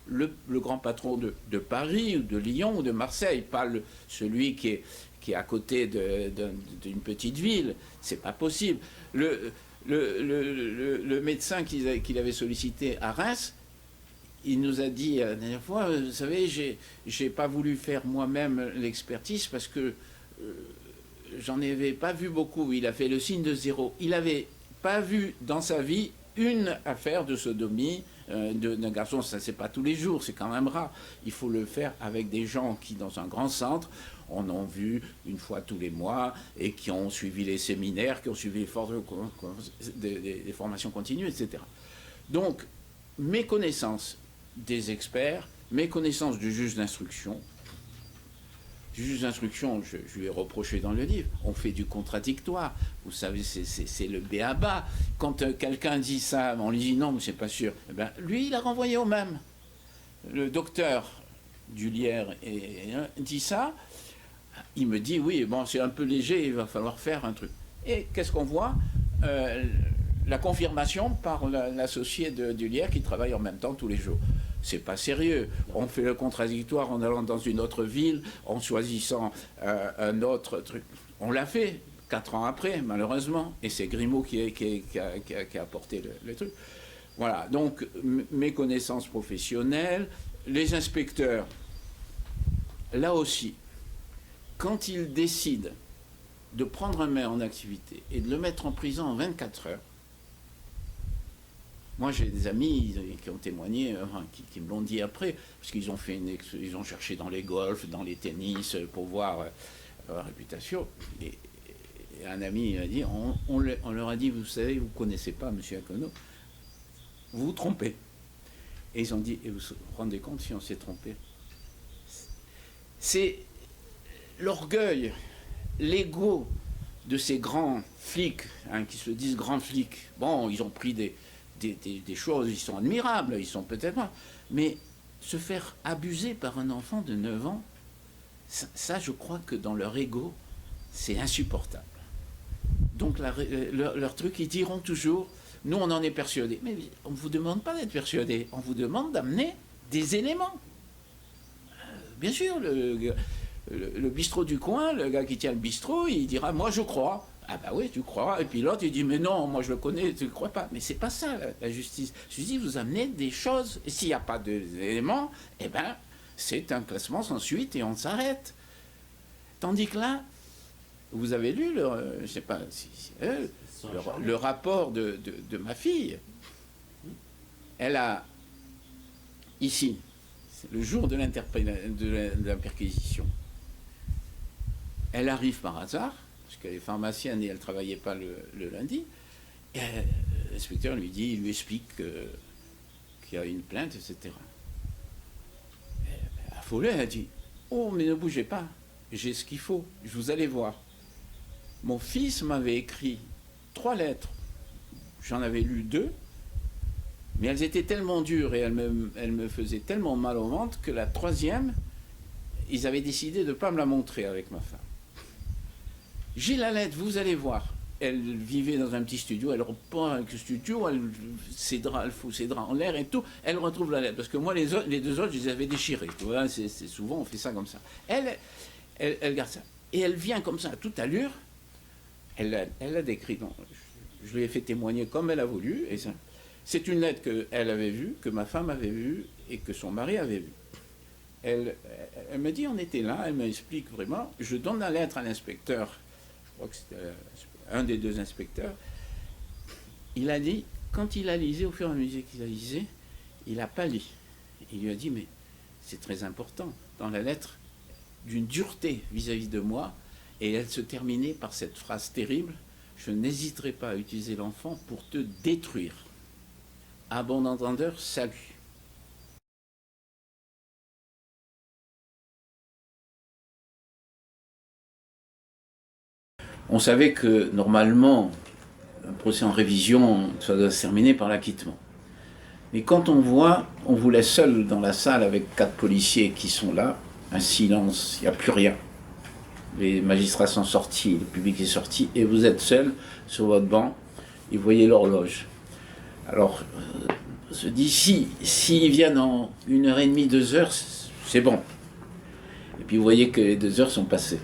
le grand patron de Paris, ou de Lyon, ou de Marseille, pas celui qui qui est à côté d'une petite ville. C'est pas possible. Le médecin qu'il avait sollicité à Reims, il nous a dit la dernière fois, vous savez, j'ai pas voulu faire moi-même l'expertise parce que j'en avais pas vu beaucoup. Il a fait le signe de 0. Il n'avait pas vu dans sa vie une affaire de sodomie d'un garçon. Ça, c'est pas tous les jours, c'est quand même rare. Il faut le faire avec des gens qui, dans un grand centre, en ont vu une fois tous les mois et qui ont suivi les séminaires, qui ont suivi les formations continues, etc. Donc, mes connaissances des experts, mes connaissances du juge d'instruction. Du juge d'instruction, je lui ai reproché dans le livre, on fait du contradictoire. Vous savez, c'est le b.a.-ba. Quand quelqu'un dit ça, on lui dit non, mais c'est pas sûr. Eh ben, lui, il a renvoyé au même. Le docteur Dulière dit ça. Il me dit, oui, bon, c'est un peu léger, il va falloir faire un truc. Et qu'est-ce qu'on voit la confirmation par l'associé de Dulière qui travaille en même temps tous les jours. C'est pas sérieux. On fait le contradictoire en allant dans une autre ville, en choisissant un autre truc. On l'a fait 4 ans après, malheureusement, et c'est Grimaud qui a apporté le truc. Voilà, donc mes connaissances professionnelles, les inspecteurs, là aussi, quand ils décident de prendre un maire en activité et de le mettre en prison en 24 heures, moi, j'ai des amis qui ont témoigné, qui me l'ont dit après, parce qu'ils ont ils ont cherché dans les golfs, dans les tennis, pour voir leur réputation. Et un ami a dit, on leur a dit, vous savez, vous ne connaissez pas M. Akono, vous vous trompez. Et ils ont dit, et vous vous rendez compte si on s'est trompé? C'est l'orgueil, l'ego de ces grands flics, qui se disent grands flics. Bon, ils ont pris des choses, ils sont admirables, ils sont peut-être pas, mais se faire abuser par un enfant de 9 ans, ça je crois que dans leur ego, c'est insupportable. Donc leur truc, ils diront toujours, nous on en est persuadés. Mais on ne vous demande pas d'être persuadé, on vous demande d'amener des éléments. Bien sûr, le bistrot du coin, le gars qui tient le bistrot, il dira, moi je crois. Ah bah oui, tu crois. Et puis l'autre, il dit, mais non, moi je le connais, tu ne crois pas. Mais c'est pas ça, la justice. La justice, vous amenez des choses. Et s'il n'y a pas d'éléments, eh ben, c'est un classement sans suite et on s'arrête. Tandis que là, vous avez lu, je sais pas, le rapport de ma fille. Elle a, ici, le jour de la perquisition, elle arrive par hasard, parce qu'elle est pharmacienne et elle ne travaillait pas le lundi, et l'inspecteur lui dit, il lui explique qu'il y a une plainte, etc. Affolée, elle a dit, oh, mais ne bougez pas, j'ai ce qu'il faut, vous allez voir. Mon fils m'avait écrit 3 lettres, j'en avais lu 2, mais elles étaient tellement dures et elles me faisaient tellement mal au ventre que la 3e, ils avaient décidé de ne pas me la montrer avec ma femme. J'ai la lettre, vous allez voir. Elle vivait dans un petit studio, elle reprend avec le studio, elle fout ses draps en l'air et tout, elle retrouve la lettre. Parce que moi, les 2 autres, je les avais déchirés. Tu vois, c'est souvent, on fait ça comme ça. Elle garde ça. Et elle vient comme ça, à toute allure. Elle a décrit, non, je lui ai fait témoigner comme elle a voulu. Et c'est une lettre qu'elle avait vue, que ma femme avait vue et que son mari avait vue. Elle me dit, on était là, elle m'explique vraiment. Je donne la lettre à l'inspecteur. Je crois que c'était un des 2 inspecteurs, il a dit, quand il a lisé, au fur et à mesure qu'il a lisé, il n'a pas lu. Il lui a dit, mais c'est très important, dans la lettre, d'une dureté vis-à-vis de moi, et elle se terminait par cette phrase terrible, je n'hésiterai pas à utiliser l'enfant pour te détruire. À bon entendeur, salut. On savait que, normalement, un procès en révision, ça doit se terminer par l'acquittement. Mais quand on voit, on vous laisse seul dans la salle avec 4 policiers qui sont là, un silence, il n'y a plus rien. Les magistrats sont sortis, le public est sorti, et vous êtes seul sur votre banc, et vous voyez l'horloge. Alors, on se dit, s'ils viennent en 1h30, 2 heures, c'est bon. Et puis vous voyez que les 2 heures sont passées.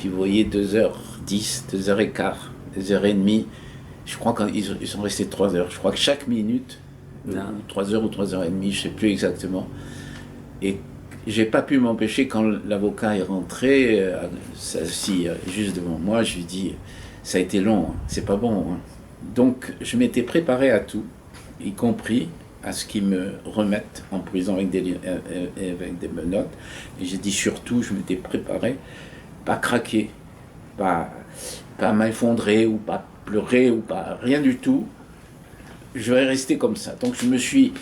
puis vous voyez 2h10, 2h15, 2h30. Je crois qu'ils sont restés 3 heures. Je crois que chaque minute, 3 heures ou 3h30, je ne sais plus exactement. Et j'ai pas pu m'empêcher, quand l'avocat est rentré, s'assit juste devant moi, je lui dis, ça a été long, hein, c'est pas bon. Hein. Donc je m'étais préparé à tout, y compris à ce qu'ils me remettent en prison avec des menottes. Et j'ai dit surtout, je m'étais préparé, pas craquer, pas m'effondrer ou pas pleurer ou pas rien du tout. Je vais rester comme ça. Donc je me suis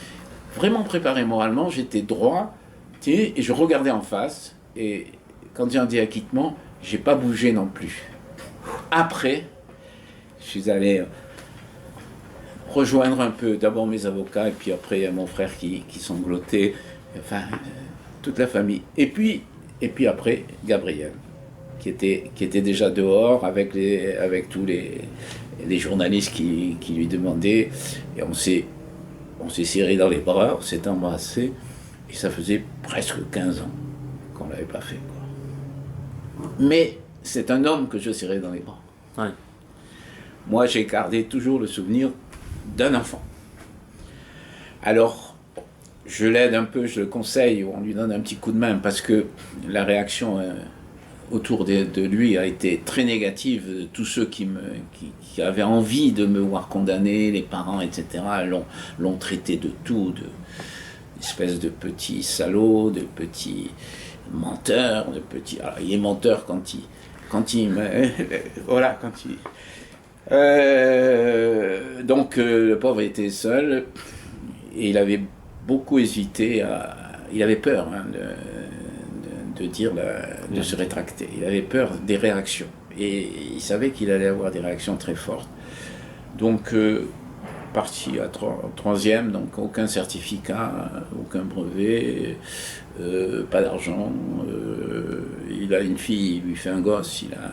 vraiment préparé moralement, j'étais droit, et je regardais en face, et quand j'ai dit acquittement, j'ai pas bougé non plus. Après, je suis allé rejoindre un peu d'abord mes avocats, et puis après il y a mon frère qui sanglotait, enfin toute la famille. Et puis après Gabriel, qui était déjà dehors avec tous les journalistes qui lui demandaient, et on s'est serré dans les bras, on s'est embrassé, et ça faisait presque 15 ans qu'on ne l'avait pas fait, quoi. Mais c'est un homme que je serrais dans les bras. Ouais. Moi, j'ai gardé toujours le souvenir d'un enfant. Alors, je l'aide un peu, je le conseille, on lui donne un petit coup de main, parce que la réaction autour de lui a été très négative. Tous ceux qui avaient envie de me voir condamné, les parents, etc., l'ont traité de tout, espèce de petit salaud, de petit menteur, de petit... Alors, il est menteur quand il voilà, quand il... donc le pauvre était seul, et il avait beaucoup hésité il avait peur, hein, de se rétracter. Il avait peur des réactions, et il savait qu'il allait avoir des réactions très fortes. Donc parti à troisième, donc aucun certificat, aucun brevet, pas d'argent. Il a une fille, il lui fait un gosse, il a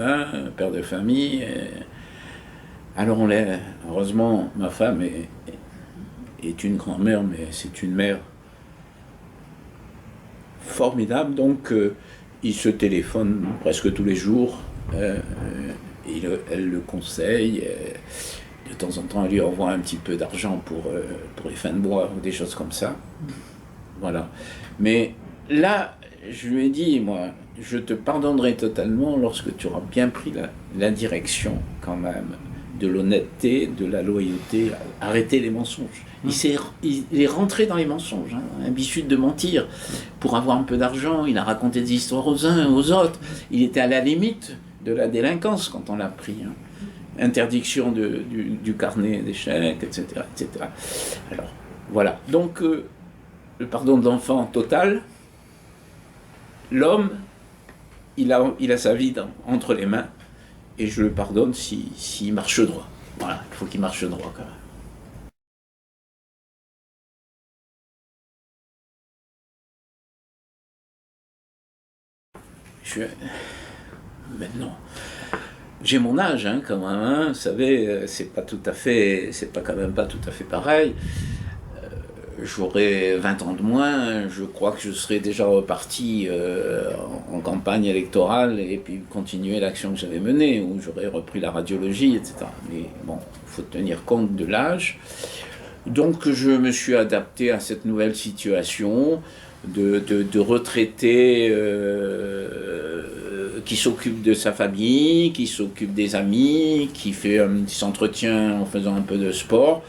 un père de famille. Alors heureusement, ma femme est une grand-mère, mais c'est une mère formidable. Donc il se téléphone presque tous les jours. Elle le conseille. De temps en temps, elle lui envoie un petit peu d'argent pour les fins de mois ou des choses comme ça. Voilà. Mais là, je lui ai dit, moi, je te pardonnerai totalement lorsque tu auras bien pris la direction, quand même, de l'honnêteté, de la loyauté, arrêter les mensonges. Il est rentré dans les mensonges, hein, habitude de mentir pour avoir un peu d'argent. Il a raconté des histoires aux uns, aux autres. Il était à la limite de la délinquance quand on l'a pris. Hein. Interdiction du carnet d'échecs, etc., etc. Alors, voilà. Donc, le pardon d'enfant total, l'homme, il a sa vie entre les mains, et je le pardonne s'il marche droit. Voilà, il faut qu'il marche droit, quand même. Maintenant, j'ai mon âge, hein, quand même, hein, vous savez, c'est quand même pas tout à fait pareil. J'aurais 20 ans de moins, je crois que je serais déjà reparti en campagne électorale et puis continuer l'action que j'avais menée, où j'aurais repris la radiologie, etc. Mais bon, il faut tenir compte de l'âge. Donc je me suis adapté à cette nouvelle situation de retraité qui s'occupe de sa famille, qui s'occupe des amis, qui s'entretient en faisant un peu de sport.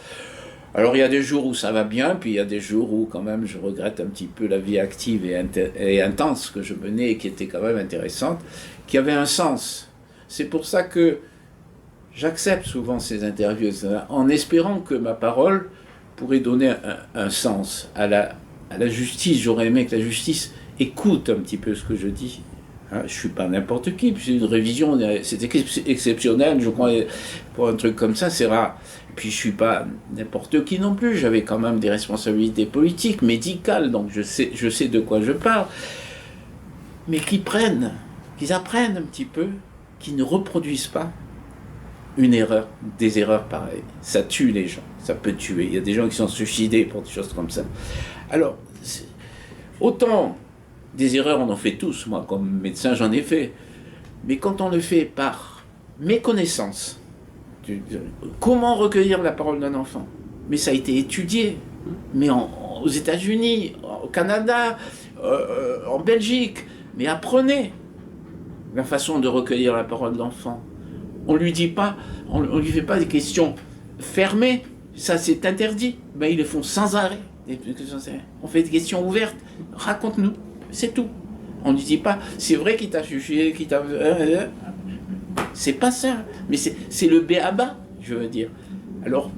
Alors il y a des jours où ça va bien, puis il y a des jours où quand même je regrette un petit peu la vie active et intense que je menais, et qui était quand même intéressante, qui avait un sens. C'est pour ça que j'accepte souvent ces interviews, en espérant que ma parole pourrait donner un sens à la justice. J'aurais aimé que la justice écoute un petit peu ce que je dis. Hein, je ne suis pas n'importe qui, puis une révision, c'est exceptionnel, je crois, pour un truc comme ça, c'est rare. Puis je ne suis pas n'importe qui non plus, j'avais quand même des responsabilités politiques, médicales, donc je sais de quoi je parle. Mais qu'ils apprennent un petit peu, qu'ils ne reproduisent pas des erreurs pareilles. Ça tue les gens, ça peut tuer. Il y a des gens qui sont suicidés pour des choses comme ça. Alors, autant des erreurs on en fait tous, moi comme médecin j'en ai fait, Mais quand on le fait par méconnaissance, comment recueillir la parole d'un enfant? Mais ça a été étudié, mais aux États-Unis, au Canada, en Belgique. Mais apprenez la façon de recueillir la parole de l'enfant. On lui dit pas, on lui fait pas des questions fermées. Ça, c'est interdit. Ben, ils le font sans arrêt. On fait des questions ouvertes. Raconte-nous. C'est tout. On ne dit pas, c'est vrai qu'il t'a chuché, qu'il t'a... C'est pas ça. Mais c'est le b.a.-ba, je veux dire. Alors,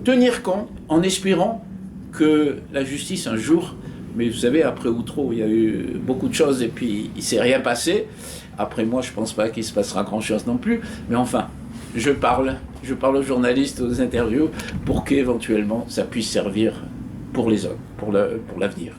tenir compte en espérant que la justice, un jour... Mais vous savez, après Outreau, il y a eu beaucoup de choses et puis il ne s'est rien passé. Après moi, je ne pense pas qu'il se passera grand-chose non plus. Mais enfin, je parle aux journalistes, aux interviews, pour qu'éventuellement ça puisse servir pour les autres, pour l'avenir.